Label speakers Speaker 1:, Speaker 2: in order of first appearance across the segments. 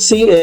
Speaker 1: CA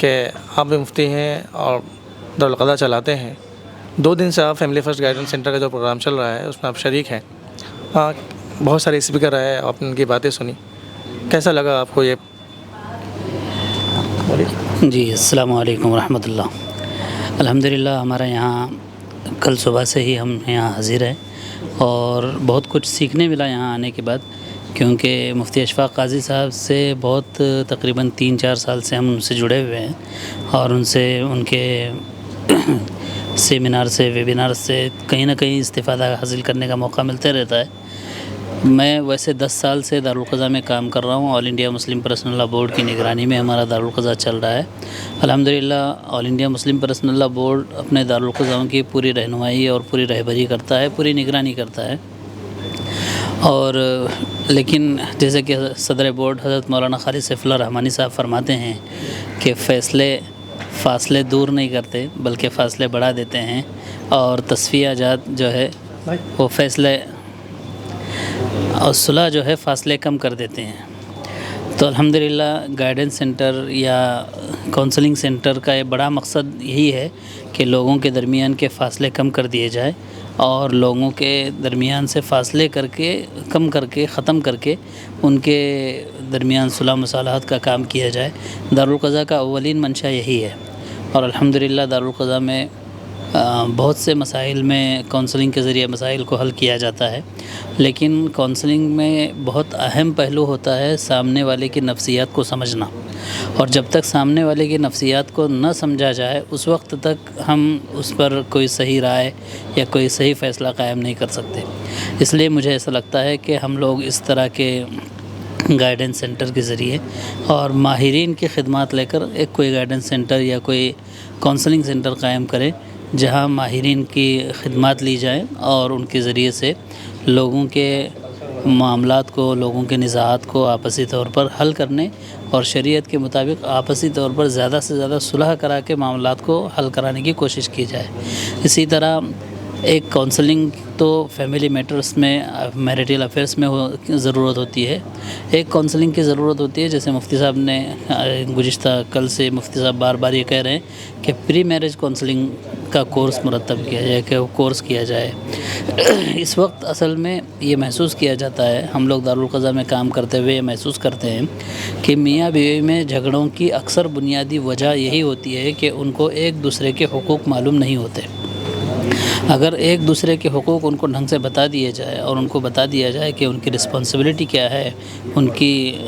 Speaker 2: کہ آپ بھی مفتی ہیں اور دارالقضا چلاتے ہیں. 2 دن سے آپ فیملی فرسٹ گائیڈنس سینٹر کا جو پروگرام چل رہا ہے اس میں آپ شریک ہیں. بہت سارے اسپیکر آئے, آپ نے ان کی باتیں سنی, کیسا لگا آپ کو یہ؟
Speaker 3: جی السلام علیکم ورحمۃ اللہ. الحمدللہ ہمارا یہاں کل صبح سے ہی ہم یہاں حاضر ہیں اور بہت کچھ سیکھنے ملا یہاں آنے کے بعد, کیونکہ مفتی اشفاق قاضی صاحب سے بہت تقریباً 3-4 سال سے ہم ان سے جڑے ہوئے ہیں اور ان سے ان کے سیمینار سے ویبینار سے کہیں نہ کہیں استفادہ حاصل کرنے کا موقع ملتے رہتا ہے. میں ویسے 10 سال سے دارالقضا میں کام کر رہا ہوں. آل انڈیا مسلم پرسنل لا بورڈ کی نگرانی میں ہمارا دارالقضا چل رہا ہے. الحمدللہ آل انڈیا مسلم پرسنل لا بورڈ اپنے دارالقضاؤں کی پوری رہنمائی اور پوری رہبری کرتا ہے, پوری نگرانی کرتا ہے. اور لیکن جیسے کہ صدر بورڈ حضرت مولانا خالد سیف اللہ رحمانی صاحب فرماتے ہیں کہ فاصلے دور نہیں کرتے بلکہ فاصلے بڑھا دیتے ہیں, اور تصفیہ جات جو ہے وہ فیصلے اور صلح جو ہے فاصلے کم کر دیتے ہیں. تو الحمدللہ گائیڈنس سینٹر یا کونسلنگ سینٹر کا یہ بڑا مقصد یہی ہے کہ لوگوں کے درمیان کے فاصلے کم کر دیے جائے اور لوگوں کے درمیان سے فاصلے کم کر کے ختم کر کے ان کے درمیان صلح مصالحت کا کام کیا جائے. دارالقضا کا اولین منشا یہی ہے اور الحمدللہ دارالقضا میں بہت سے مسائل میں کونسلنگ کے ذریعے مسائل کو حل کیا جاتا ہے, لیکن کونسلنگ میں بہت اہم پہلو ہوتا ہے سامنے والے کی نفسیات کو سمجھنا, اور جب تک سامنے والے کی نفسیات کو نہ سمجھا جائے اس وقت تک ہم اس پر کوئی صحیح رائے یا کوئی صحیح فیصلہ قائم نہیں کر سکتے. اس لیے مجھے ایسا لگتا ہے کہ ہم لوگ اس طرح کے گائیڈنس سینٹر کے ذریعے اور ماہرین کی خدمات لے کر ایک کوئی گائیڈنس سینٹر یا کوئی کونسلنگ سینٹر قائم کریں جہاں ماہرین کی خدمات لی جائیں اور ان کے ذریعے سے لوگوں کے معاملات کو, لوگوں کے نزاعات کو آپسی طور پر حل کرنے اور شریعت کے مطابق آپسی طور پر زیادہ سے زیادہ صلح کرا کے معاملات کو حل کرانے کی کوشش کی جائے. اسی طرح ایک کونسلنگ تو فیملی میٹرز میں میریٹل افیئرس میں ضرورت ہوتی ہے, ایک کونسلنگ کی ضرورت ہوتی ہے. جیسے مفتی صاحب نے گزشتہ کل سے مفتی صاحب بار بار یہ کہہ رہے ہیں کہ پری میرج کونسلنگ کا کورس مرتب کیا جائے, کہ وہ کورس کیا جائے. اس وقت اصل میں یہ محسوس کیا جاتا ہے, ہم لوگ دارالقضا میں کام کرتے ہوئے یہ محسوس کرتے ہیں کہ میاں بیوی میں جھگڑوں کی اکثر بنیادی وجہ یہی ہوتی ہے کہ ان کو ایک دوسرے کے حقوق معلوم نہیں ہوتے. اگر ایک دوسرے کے حقوق ان کو ڈھنگ سے بتا دیے جائے اور ان کو بتا دیا جائے کہ ان کی رسپانسبلٹی کیا ہے, ان کی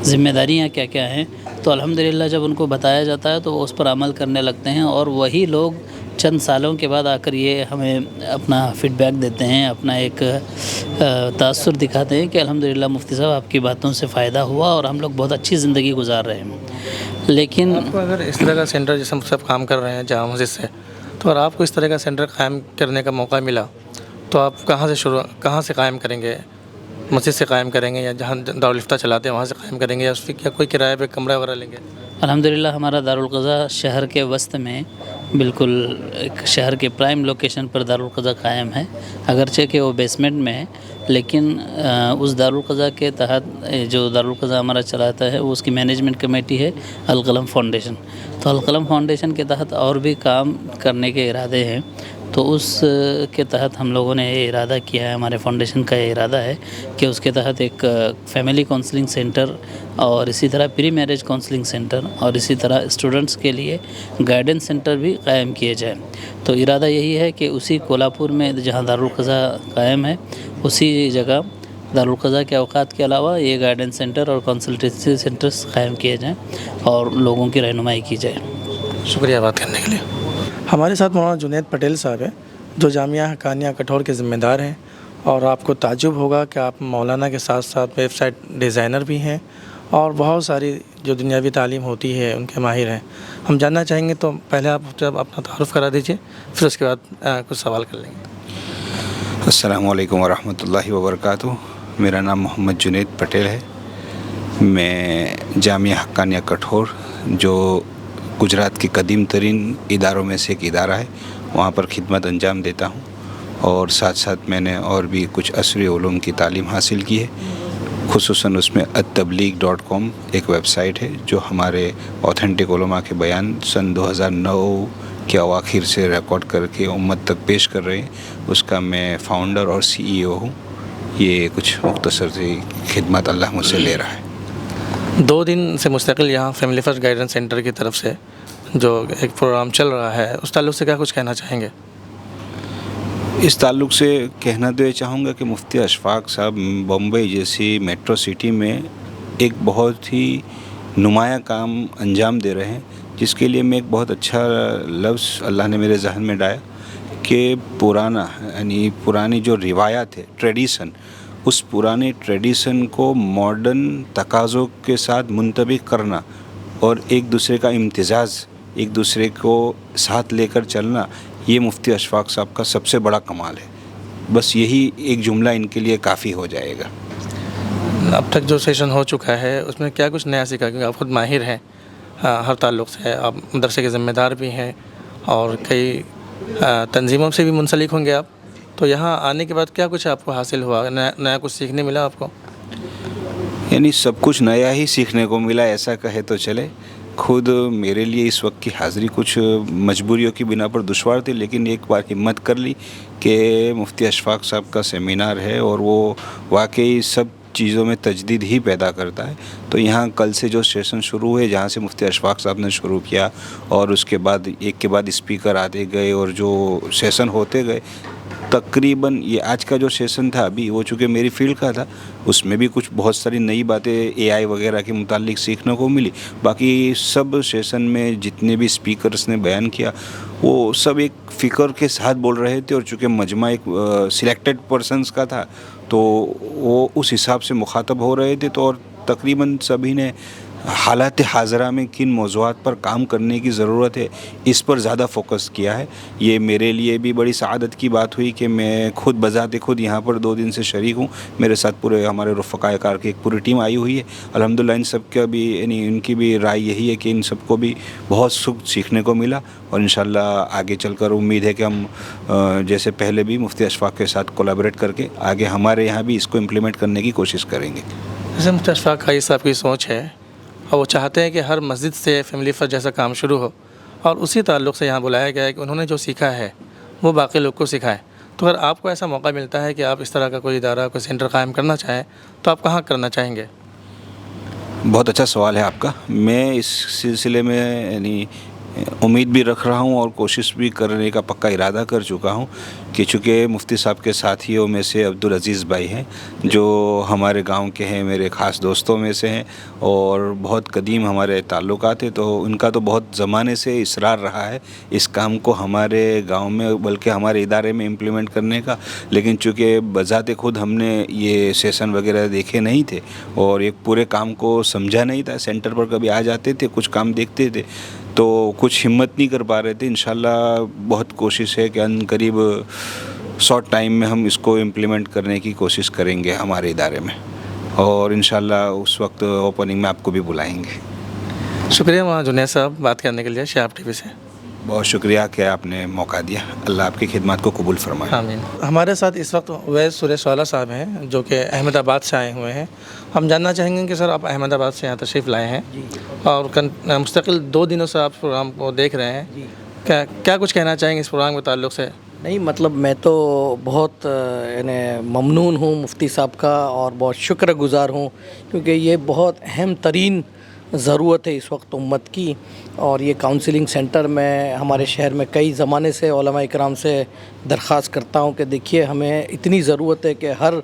Speaker 3: ذمہ داریاں کیا کیا ہیں, تو الحمدللہ جب ان کو بتایا جاتا ہے تو وہ اس پر عمل کرنے لگتے ہیں. اور وہی لوگ چند سالوں کے بعد آ کر یہ ہمیں اپنا فیڈ بیک دیتے ہیں, اپنا ایک تاثر دکھاتے ہیں کہ الحمدللہ مفتی صاحب آپ کی باتوں سے فائدہ ہوا اور ہم لوگ بہت اچھی زندگی گزار رہے ہیں. لیکن
Speaker 2: آپ کو اگر اس طرح کا سینٹر جیسے سب کام کر رہے ہیں جامع مسجد سے, تو اگر آپ کو اس طرح کا سینٹر قائم کرنے کا موقع ملا تو آپ کہاں سے قائم کریں گے؟ مسجد سے قائم کریں گے یا جہاں دارالفتہ چلاتے ہیں وہاں سے قائم کریں گے, یا اس کی کیا کوئی کرایہ پہ کمرہ وغیرہ لیں گے؟
Speaker 3: الحمدللہ ہمارا دارالقضا شہر کے وسط میں بالکل ایک شہر کے پرائم لوکیشن پر دارالقضا قائم ہے, اگرچہ کہ وہ بیسمنٹ میں ہے, لیکن اس دارالقضا کے تحت جو دارالقضا ہمارا چلاتا ہے وہ اس کی مینجمنٹ کمیٹی ہے القلم فاؤنڈیشن. تو القلم فاؤنڈیشن کے تحت اور بھی کام کرنے کے ارادے ہیں, تو اس کے تحت ہم لوگوں نے یہ ارادہ کیا ہے, ہمارے فاؤنڈیشن کا یہ ارادہ ہے کہ اس کے تحت ایک فیملی کونسلنگ سینٹر اور اسی طرح پری میرج کونسلنگ سینٹر اور اسی طرح اسٹوڈنٹس کے لیے گائیڈنس سینٹر بھی قائم کیے جائیں. تو ارادہ یہی ہے کہ اسی کولہاپور میں جہاں دارالقضا قائم ہے اسی جگہ دارالقضا کے اوقات کے علاوہ یہ گائیڈنس سینٹر اور کنسلٹنسی سینٹرز قائم کیے جائیں اور لوگوں کی رہنمائی کی جائے.
Speaker 2: شکریہ بات کرنے کے لیے. ہمارے ساتھ مولانا جنید پٹیل صاحب ہیں جو جامعہ حقانیہ کٹھور کے ذمہ دار ہیں, اور آپ کو تعجب ہوگا کہ آپ مولانا کے ساتھ ساتھ ویب سائٹ ڈیزائنر بھی ہیں اور بہت ساری جو دنیاوی تعلیم ہوتی ہے ان کے ماہر ہیں. ہم جاننا چاہیں گے, تو پہلے آپ جب اپنا تعارف کرا دیجیے, پھر اس کے بعد کچھ سوال کر لیں گے.
Speaker 4: السلام علیکم ورحمۃ اللہ وبرکاتہ. میرا نام محمد جنید پٹیل ہے. میں جامعہ حقانیہ کٹھور جو گجرات کے قدیم ترین اداروں میں سے ایک ادارہ ہے وہاں پر خدمت انجام دیتا ہوں, اور ساتھ ساتھ میں نے اور بھی کچھ عصری علوم کی تعلیم حاصل کی ہے. خصوصاً اس میں attableek.com ایک ویب سائٹ ہے جو ہمارے اوتھینٹک علماء کے بیان سن 2009 کے اواخر سے ریکارڈ کر کے امت تک پیش کر رہے ہیں. اس کا میں فاؤنڈر اور CEO ہوں. یہ کچھ مختصر سی خدمات اللہ مجھ سے لے رہا ہے.
Speaker 2: 2 دن سے مستقل یہاں فیملی فرسٹ گائیڈنس سینٹر کی طرف سے جو ایک پروگرام چل رہا ہے اس تعلق سے کیا کچھ کہنا چاہیں گے؟
Speaker 4: اس تعلق سے کہنا تو یہ چاہوں گا کہ مفتی اشفاق صاحب بمبئی جیسی میٹرو سٹی میں ایک بہت ہی نمایاں کام انجام دے رہے ہیں، جس کے لیے میں ایک بہت اچھا لفظ اللہ نے میرے ذہن میں ڈایا کہ پرانی جو روایات ہے، ٹریڈیشن، اس پرانے ٹریڈیشن کو ماڈرن تقاضوں کے ساتھ منطبق کرنا اور ایک دوسرے کا امتزاج، ایک دوسرے کو ساتھ لے کر چلنا، یہ مفتی اشفاق صاحب کا سب سے بڑا کمال ہے. بس یہی ایک جملہ ان کے لیے کافی ہو جائے گا.
Speaker 2: اب تک جو سیشن ہو چکا ہے اس میں کیا کچھ نیا سیکھا؟ کیونکہ آپ خود ماہر ہیں ہر تعلق سے، آپ مدرسے کے ذمہ دار بھی ہیں اور کئی تنظیموں سے بھی منسلک ہوں گے آپ، تو یہاں آنے کے بعد کیا کچھ آپ کو حاصل ہوا، نیا کچھ سیکھنے ملا آپ کو؟
Speaker 4: یعنی سب کچھ نیا ہی سیکھنے کو ملا ایسا کہے تو چلے. خود میرے لیے اس وقت کی حاضری کچھ مجبوریوں کی بنا پر دشوار تھی، لیکن ایک بار ہمت کر لی کہ مفتی اشفاق صاحب کا سیمینار ہے اور وہ واقعی سب چیزوں میں تجدید ہی پیدا کرتا ہے. تو یہاں کل سے جو سیشن شروع ہوئے، جہاں سے مفتی اشفاق صاحب نے شروع کیا اور اس کے بعد ایک کے بعد اسپیکر آتے گئے اور جو سیشن ہوتے گئے، تقریباً یہ آج کا جو سیشن تھا ابھی وہ چونکہ میری فیلڈ کا تھا، اس میں بھی کچھ بہت ساری نئی باتیں AI وغیرہ کے متعلق سیکھنے کو ملی. باقی سب سیشن میں جتنے بھی اسپیکرز نے بیان کیا وہ سب ایک فکر کے ساتھ بول رہے تھے، اور چونکہ مجمع ایک سلیکٹڈ پرسنز کا تھا تو وہ اس حساب سے مخاطب ہو رہے تھے. تو اور تقریباً سبھی نے حالات حاضرہ میں کن موضوعات پر کام کرنے کی ضرورت ہے اس پر زیادہ فوکس کیا ہے. یہ میرے لیے بھی بڑی سعادت کی بات ہوئی کہ میں خود بذات خود یہاں پر 2 دن سے شریک ہوں. میرے ساتھ پورے ہمارے رفقائے کار کی ایک پوری ٹیم آئی ہوئی ہے. الحمدللہ ان سب کا بھی ان کی بھی رائے یہی ہے کہ ان سب کو بھی بہت سیکھنے کو ملا، اور انشاءاللہ آگے چل کر امید ہے کہ ہم جیسے پہلے بھی مفتی اشفاق کے ساتھ کولیبریٹ کر کے آگے ہمارے یہاں بھی اس کو امپلیمنٹ کرنے کی کوشش کریں گے.
Speaker 2: جیسے مفتی اشفاق قائی صاحب کی سوچ ہے اور وہ چاہتے ہیں کہ ہر مسجد سے فیملی فرسٹ جیسا کام شروع ہو، اور اسی تعلق سے یہاں بلایا گیا ہے کہ انہوں نے جو سیکھا ہے وہ باقی لوگ کو سکھائیں. تو اگر آپ کو ایسا موقع ملتا ہے کہ آپ اس طرح کا کوئی ادارہ، کوئی سینٹر قائم کرنا چاہیں تو آپ کہاں کرنا چاہیں گے؟
Speaker 4: بہت اچھا سوال ہے آپ کا. میں اس سلسلے میں امید بھی رکھ رہا ہوں اور کوشش بھی کرنے کا پکا ارادہ کر چکا ہوں کہ چونکہ مفتی صاحب کے ساتھیوں میں سے عبدالعزیز بھائی ہیں جو ہمارے گاؤں کے ہیں، میرے خاص دوستوں میں سے ہیں اور بہت قدیم ہمارے تعلقات ہیں. تو ان کا تو بہت زمانے سے اصرار رہا ہے اس کام کو ہمارے گاؤں میں بلکہ ہمارے ادارے میں امپلیمنٹ کرنے کا. لیکن چونکہ بذات خود ہم نے یہ سیشن وغیرہ دیکھے نہیں تھے اور ایک پورے کام کو سمجھا نہیں تھا. سینٹر پر کبھی آ جاتے تھے، کچھ کام دیکھتے تھے تو کچھ ہمت نہیں کر پا رہے تھے. انشاءاللہ بہت کوشش ہے کہ ان قریب شارٹ ٹائم میں ہم اس کو امپلیمنٹ کرنے کی کوشش کریں گے ہمارے ادارے میں، اور انشاءاللہ اس وقت اوپننگ میں آپ کو بھی بلائیں گے.
Speaker 2: شکریہ مولانا جنید صاحب بات کرنے کے لیے شہاب ٹی وی سے.
Speaker 4: بہت شکریہ کہ آپ نے موقع دیا. اللہ آپ کی خدمات کو قبول فرمائے.
Speaker 2: آمین. ہمارے ساتھ اس وقت اویس سریش والا صاحب ہیں جو کہ احمد آباد سے آئے ہوئے ہیں. ہم جاننا چاہیں گے کہ سر آپ احمد آباد سے یہاں تشریف لائے ہیں اور مستقل 2 دنوں سے آپ پروگرام کو دیکھ رہے ہیں، کیا کچھ کہنا چاہیں گے اس پروگرام کے تعلق سے؟
Speaker 5: نہیں، مطلب میں تو بہت یعنی ممنون ہوں مفتی صاحب کا اور بہت شکر گزار ہوں، کیونکہ یہ بہت اہم ترین ضرورت ہے اس وقت امت کی. اور یہ کاؤنسلنگ سینٹر میں ہمارے شہر میں کئی زمانے سے علماء اکرام سے درخواست کرتا ہوں کہ دیکھیے ہمیں اتنی ضرورت ہے کہ ہر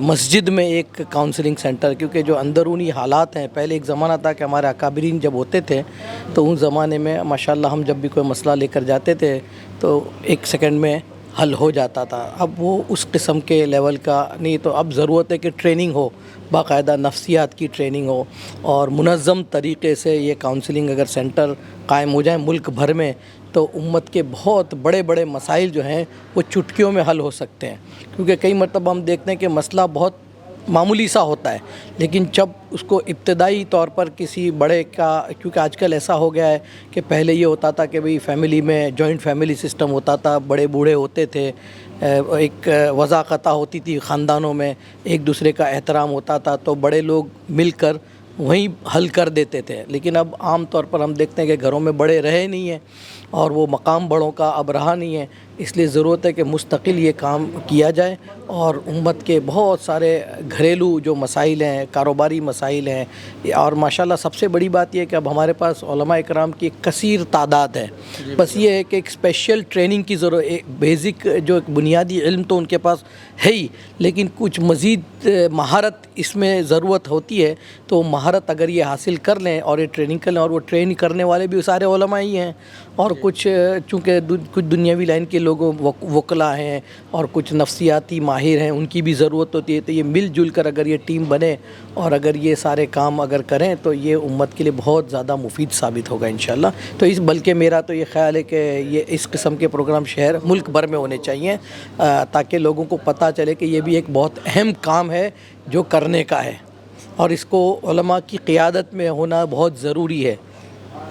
Speaker 5: مسجد میں ایک کاؤنسلنگ سینٹر، کیونکہ جو اندرونی حالات ہیں، پہلے ایک زمانہ تھا کہ ہمارے اکابرین جب ہوتے تھے تو ان زمانے میں ماشاءاللہ ہم جب بھی کوئی مسئلہ لے کر جاتے تھے تو 1 سیکنڈ میں حل ہو جاتا تھا. اب وہ اس قسم کے لیول کا نہیں. تو اب ضرورت ہے کہ ٹریننگ ہو، باقاعدہ نفسیات کی ٹریننگ ہو اور منظم طریقے سے یہ کاؤنسلنگ اگر سینٹر قائم ہو جائیں ملک بھر میں تو امت کے بہت بڑے بڑے مسائل جو ہیں وہ چٹکیوں میں حل ہو سکتے ہیں. کیونکہ کئی مرتبہ ہم دیکھتے ہیں کہ مسئلہ بہت معمولی سا ہوتا ہے، لیکن جب اس کو ابتدائی طور پر کسی بڑے کا، کیونکہ آج کل ایسا ہو گیا ہے کہ پہلے یہ ہوتا تھا کہ بھئی فیملی میں جوائنٹ فیملی سسٹم ہوتا تھا، بڑے بوڑھے ہوتے تھے، ایک وضاقتہ ہوتی تھی خاندانوں میں، ایک دوسرے کا احترام ہوتا تھا، تو بڑے لوگ مل کر وہیں حل کر دیتے تھے. لیکن اب عام طور پر ہم دیکھتے ہیں کہ گھروں میں بڑے رہے نہیں ہیں اور وہ مقام بڑوں کا اب رہا نہیں ہے. اس لیے ضرورت ہے کہ مستقل یہ کام کیا جائے اور امت کے بہت سارے گھریلو جو مسائل ہیں، کاروباری مسائل ہیں، اور ماشاءاللہ سب سے بڑی بات یہ ہے کہ اب ہمارے پاس علماء اکرام کی ایک کثیر تعداد ہے. بس یہ ہے کہ ایک اسپیشل ٹریننگ کی ضرورت، ایک بیسک جو ایک بنیادی علم تو ان کے پاس ہے ہی، لیکن کچھ مزید مہارت اس میں ضرورت ہوتی ہے. تو مہارت اگر یہ حاصل کر لیں اور یہ ٹریننگ کر لیں، اور وہ ٹرین کرنے والے بھی سارے علماء ہی ہیں، اور کچھ چونکہ کچھ دنیاوی لائن کے لوگوں وکلا ہیں اور کچھ نفسیاتی ماہر ہیں، ان کی بھی ضرورت ہوتی ہے. تو یہ مل جل کر اگر یہ ٹیم بنے اور اگر یہ سارے کام اگر کریں تو یہ امت کے لیے بہت زیادہ مفید ثابت ہوگا انشاءاللہ. تو بلکہ میرا تو یہ خیال ہے کہ یہ اس قسم کے پروگرام شہر ملک بھر میں ہونے چاہیے، تاکہ لوگوں کو پتہ چلے کہ یہ بھی ایک بہت اہم کام ہے جو کرنے کا ہے، اور اس کو علماء کی قیادت میں ہونا بہت ضروری ہے.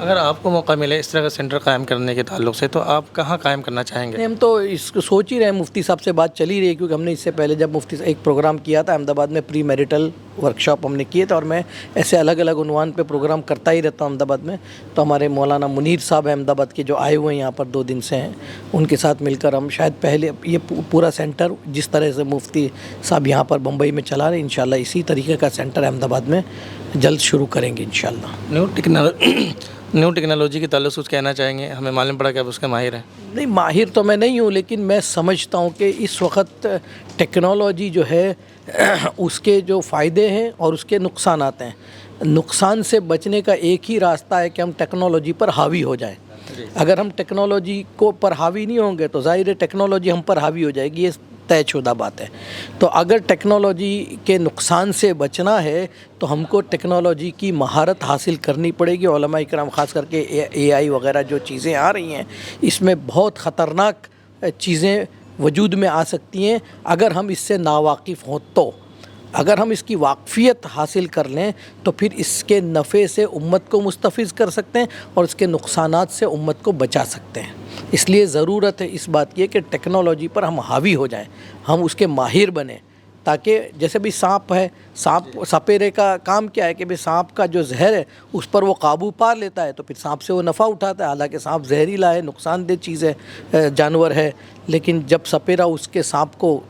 Speaker 2: اگر آپ کو موقع ملے اس طرح کا سینٹر قائم کرنے کے تعلق سے تو آپ کہاں قائم کرنا چاہیں گے؟
Speaker 5: ہم تو اس کو سوچ ہی رہے ہیں، مفتی صاحب سے بات چلی رہی ہے، کیونکہ ہم نے اس سے پہلے جب مفتی ایک پروگرام کیا تھا احمد آباد میں، پری میرٹل ورکشاپ ہم نے کیے تھے، اور میں ایسے الگ الگ عنوان پہ پروگرام کرتا ہی رہتا ہوں احمد آباد میں. تو ہمارے مولانا منیر صاحب احمد آباد کے جو آئے ہوئے ہیں یہاں پر 2 دن سے ہیں، ان کے ساتھ مل کر ہم شاید پہلے یہ پورا سینٹر جس طرح سے مفتی صاحب یہاں پر بمبئی میں چلا رہے ہیں، انشاءاللہ اسی طریقے کا سینٹر احمد آباد میں جلد شروع کریں گے انشاءاللہ.
Speaker 2: نیو ٹیکنالوجی کے تعلق سے کچھ کہنا چاہیں گے؟ ہمیں معلوم پڑا کہ آپ اس کے ماہر ہیں.
Speaker 5: نہیں، ماہر تو میں نہیں ہوں، لیکن میں سمجھتا ہوں کہ اس وقت ٹیکنالوجی جو ہے اس کے جو فائدے ہیں اور اس کے نقصانات ہیں. نقصان سے بچنے کا ایک ہی راستہ ہے کہ ہم ٹیکنالوجی پر حاوی ہو جائیں. اگر ہم ٹیکنالوجی کو پر حاوی نہیں ہوں گے تو ظاہر ہے ٹیکنالوجی ہم پر حاوی ہو جائے گی، یہ طے شدہ بات ہے. تو اگر ٹیکنالوجی کے نقصان سے بچنا ہے تو ہم کو ٹیکنالوجی کی مہارت حاصل کرنی پڑے گی. علماء اکرام خاص کر کے اے آئی وغیرہ جو چیزیں آ رہی ہیں، اس میں بہت خطرناک چیزیں وجود میں آ سکتی ہیں اگر ہم اس سے ناواقف ہوں. تو اگر ہم اس کی واقفیت حاصل کر لیں تو پھر اس کے نفع سے امت کو مستفیض کر سکتے ہیں اور اس کے نقصانات سے امت کو بچا سکتے ہیں. اس لیے ضرورت ہے اس بات کی کہ ٹیکنالوجی پر ہم حاوی ہو جائیں، ہم اس کے ماہر بنیں، تاکہ جیسے بھی سانپ ہے، سپیرے کا کام کیا ہے کہ بھی سانپ کا جو زہر ہے اس پر وہ قابو پا لیتا ہے، تو پھر سانپ سے وہ نفع اٹھاتا ہے. حالانکہ سانپ زہریلا ہے، نقصان دہ چیز ہے، جانور ہے، لیکن جب سپیرا اس کے سانپ کو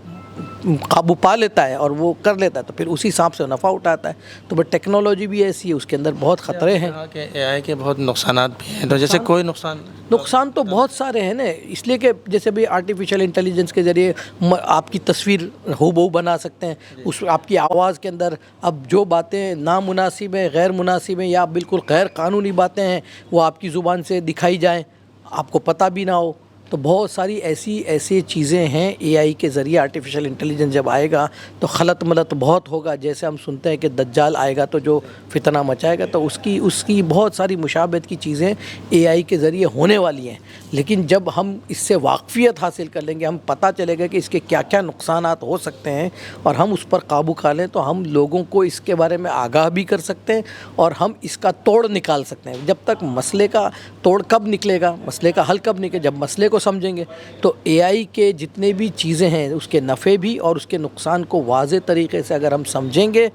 Speaker 5: قابو پا لیتا ہے اور وہ کر لیتا ہے تو پھر اسی سانپ سے نفع اٹھاتا ہے. تو بس ٹیکنالوجی بھی ایسی ہے، اس کے اندر بہت خطرے ہیں.
Speaker 2: کہ اے آئی کے بہت نقصانات بھی ہیں، تو جیسے کوئی
Speaker 5: نقصان تو بہت سارے ہیں نا، اس لیے کہ جیسے بھی آرٹیفیشل انٹیلیجنس کے ذریعے آپ کی تصویر ہو بہو بنا سکتے ہیں، اس آپ کی آواز کے اندر اب جو باتیں نامناسب ہیں، غیر مناسب ہیں یا بالکل غیر قانونی باتیں ہیں وہ آپ کی زبان سے دکھائی جائیں، آپ کو پتہ بھی نہ ہو. تو بہت ساری ایسی چیزیں ہیں. اے آئی کے ذریعے آرٹیفیشل انٹیلیجنس جب آئے گا تو خلط ملط بہت ہوگا. جیسے ہم سنتے ہیں کہ دجال آئے گا تو جو فتنہ مچائے گا، تو اس کی بہت ساری مشابہت کی چیزیں اے آئی کے ذریعے ہونے والی ہیں. لیکن جب ہم اس سے واقفیت حاصل کر لیں گے، ہم پتہ چلے گا کہ اس کے کیا کیا نقصانات ہو سکتے ہیں اور ہم اس پر قابو کر لیں تو ہم لوگوں کو اس کے بارے میں آگاہ بھی کر سکتے ہیں اور ہم اس کا توڑ نکال سکتے ہیں. جب تک مسئلے کا توڑ کب نکلے گا، مسئلے کا حل کب نکلے، جب مسئلے کو سمجھیں گے. تو اے آئی کے جتنے بھی چیزیں ہیں اس کے نفع بھی اور اس کے نقصان کو واضح طریقے سے اگر ہم سمجھیں گے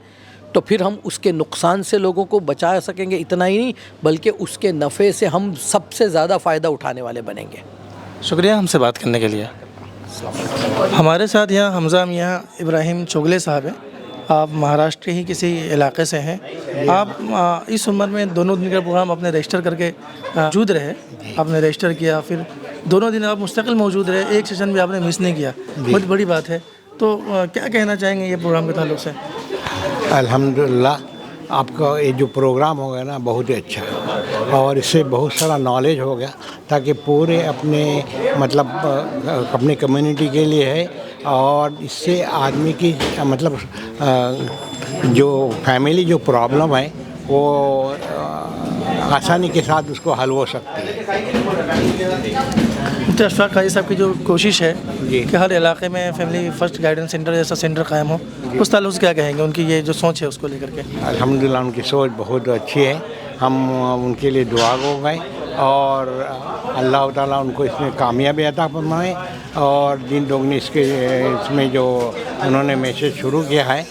Speaker 5: تو پھر ہم اس کے نقصان سے لوگوں کو بچا سکیں گے. اتنا ہی نہیں بلکہ اس کے نفع سے ہم سب سے زیادہ فائدہ اٹھانے والے بنیں گے.
Speaker 2: شکریہ ہم سے بات کرنے کے لیے. ہمارے ساتھ یہاں حمزہ میاں ابراہیم چوگلے صاحب ہیں. آپ مہاراشٹر ہی کسی علاقے سے ہیں. آپ اس عمر میں دونوں دن کا پروگرام اپنے رجسٹر کر کے موجود رہے، آپ نے رجسٹر کیا، پھر دونوں دن آپ مستقل موجود رہے، ایک سیشن بھی آپ نے مس نہیں کیا، بہت بڑی بات ہے. تو کیا کہنا چاہیں گے یہ پروگرام کے تعلق سے؟
Speaker 6: الحمدللہ آپ کا یہ جو پروگرام ہو گیا نا بہت ہی اچھا ہے اور اس سے بہت سارا نالج ہو گیا تاکہ پورے اپنے مطلب اپنے کمیونٹی کے لیے ہے اور اس سے آدمی کی مطلب جو فیملی جو پرابلم ہے وہ آسانی کے ساتھ اس کو حل ہو سکتی ہے.
Speaker 2: اشفاق قاضی صاحب کی جو کوشش ہے کہ ہر علاقے میں فیملی فرسٹ گائیڈنس سینٹر جیسا سینٹر قائم ہو، اس تعلق سے کیا کہیں گے؟ ان کی یہ جو سوچ ہے اس کو لے کر کے.
Speaker 6: الحمدللہ ان کی سوچ بہت اچھی ہے، ہم ان کے لیے دعا ہو گئے اور اللہ تعالیٰ ان کو اس میں کامیابی عطا فرمائے اور دین دوگنی اس میں جو انہوں نے میسیج شروع کیا ہے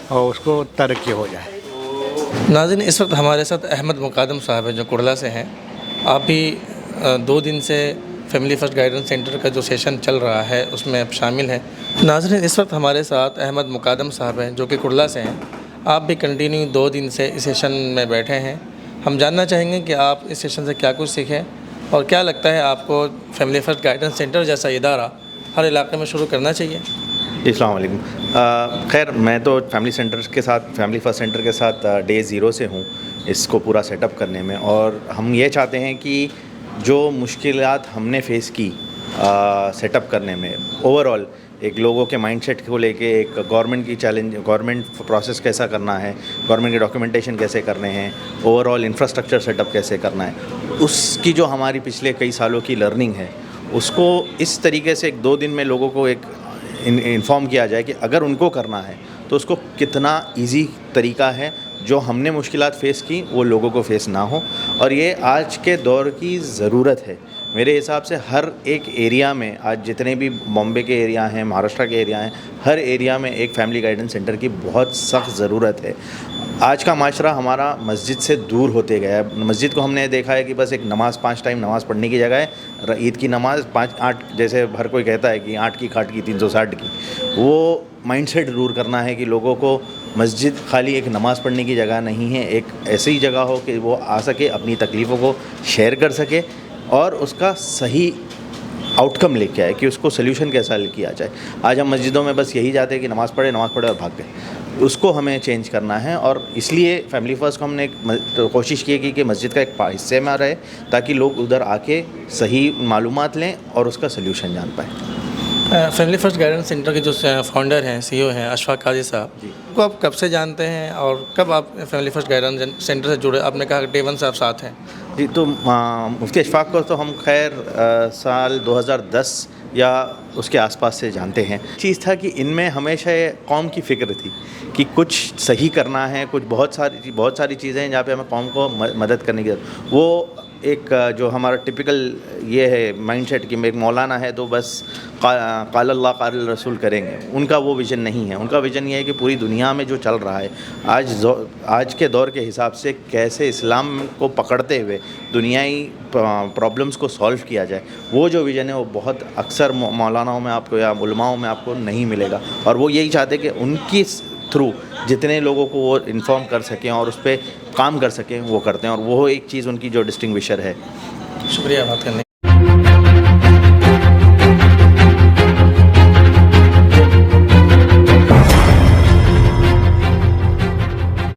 Speaker 6: اور اس کو ترقی ہو جائے۔
Speaker 2: ناظرین، اس وقت ہمارے ساتھ احمد مقادم صاحب ہیں جو کڑلا سے ہیں۔ آپ بھی 2 دن سے فیملی فرسٹ گائیڈنس سینٹر کا جو سیشن چل رہا ہے اس میں آپ شامل ہیں۔ ناظرین، اس وقت ہمارے ساتھ احمد مقادم صاحب ہیں جو کہ کڑلا سے ہیں۔ آپ بھی کنٹینیو 2 دن سے اس سیشن میں بیٹھے ہیں۔ ہم جاننا چاہیں گے کہ آپ اس سیشن سے کیا کچھ سیکھیں اور کیا لگتا ہے آپ کو فیملی فرسٹ گائیڈنس سینٹر جیسا ادارہ ہر علاقے میں شروع کرنا چاہیے؟
Speaker 7: السلام علیکم۔ خیر، میں تو فیملی فرسٹ سینٹر کے ساتھ ڈے 0 سے ہوں اس کو پورا سیٹ اپ کرنے میں، اور ہم یہ چاہتے ہیں کہ جو مشکلات ہم نے فیس کی سیٹ اپ کرنے میں، اوور آل ایک لوگوں کے مائنڈ سیٹ کو لے کے ایک گورنمنٹ کی چیلنج، گورنمنٹ پروسیس کیسا کرنا ہے، گورنمنٹ کے ڈاکیومنٹیشن کیسے کرنے ہیں، overall infrastructure set up کیسے کرنا ہے، اس کی جو ہماری پچھلے کئی سالوں کی لرننگ ہے اس کو اس طریقے سے 2 دن میں لوگوں کو ایک انفارم کیا جائے کہ اگر ان کو کرنا ہے تو اس کو کتنا ایزی طریقہ ہے، جو ہم نے مشکلات فیس کی وہ لوگوں کو فیس نہ ہو۔ اور یہ آج کے دور کی ضرورت ہے میرے حساب سے۔ ہر ایک ایریا میں آج جتنے بھی بامبے کے ایریا ہیں، مہاراشٹر کے ایریا ہیں، ہر ایریا میں ایک فیملی گائیڈنس سینٹر کی بہت سخت ضرورت ہے۔ آج کا معاشرہ ہمارا مسجد سے دور ہوتے گیا ہے۔ مسجد کو ہم نے دیکھا ہے کہ بس ایک نماز 5 ٹائم نماز پڑھنے کی جگہ ہے، عید کی نماز 5-8 جیسے ہر کوئی کہتا ہے کہ 8 کی کھاٹ کی 360 کی، وہ مائنڈ سیٹ دور کرنا ہے کہ لوگوں کو مسجد خالی ایک نماز پڑھنے کی جگہ نہیں ہے، ایک ایسی جگہ ہو کہ وہ آ سکے، اپنی تکلیفوں کو شیئر کر سکے اور اس کا صحیح آؤٹ کم لے کے آئے کہ اس کو سلیوشن کیسا کیا جائے۔ آج ہم مسجدوں میں بس یہی چاہتے ہیں کہ نماز پڑھے اور بھاگ گئے، اس کو ہمیں چینج کرنا ہے۔ اور اس لیے فیملی فرسٹ کو ہم نے کوشش کی کہ مسجد کا ایک حصے میں رہے تاکہ لوگ ادھر آ کے صحیح معلومات لیں اور اس کا سلیوشن جان پائیں۔
Speaker 2: فیملی فرسٹ گائیڈنس سینٹر کے جو فاؤنڈر ہیں، CEO ہیں اشفاق قاضی صاحب، کو آپ کب سے جانتے ہیں اور کب آپ فیملی فرسٹ گائیڈنس سینٹر سے جڑے؟ آپ نے کہا کہ Day 1 سے آپ ساتھ ہیں۔
Speaker 7: جی، تو مفتی اشفاق کو تو ہم خیر سال 2010 یا اس کے آس پاس سے جانتے ہیں۔ چیز تھا کہ ان میں ہمیشہ قوم کی فکر تھی کہ کچھ صحیح کرنا ہے، کچھ بہت ساری چیزیں ہیں جہاں پہ ہمیں قوم کو مدد کرنے کی ضرورت۔ وہ ایک جو ہمارا ٹپیکل یہ ہے مائنڈ سیٹ کہ ایک مولانا ہے تو بس قال اللہ قال الرسول کریں گے، ان کا وہ ویژن نہیں ہے۔ ان کا ویژن یہ ہے کہ پوری دنیا میں جو چل رہا ہے آج کے دور کے حساب سے کیسے اسلام کو پکڑتے ہوئے دنیائی پرابلمس کو سالو کیا جائے، وہ جو ویژن ہے وہ بہت اکثر مولاناؤں میں آپ کو یا علماؤں میں آپ کو نہیں ملے گا، اور وہ یہی چاہتے کہ ان کی تھرو جتنے لوگوں کو وہ انفارم کر سکیں اور اس پہ کام کر سکیں وہ کرتے ہیں، اور وہ ایک چیز ان کی جو ڈسٹنگوشر ہے۔
Speaker 2: شکریہ بات کرنے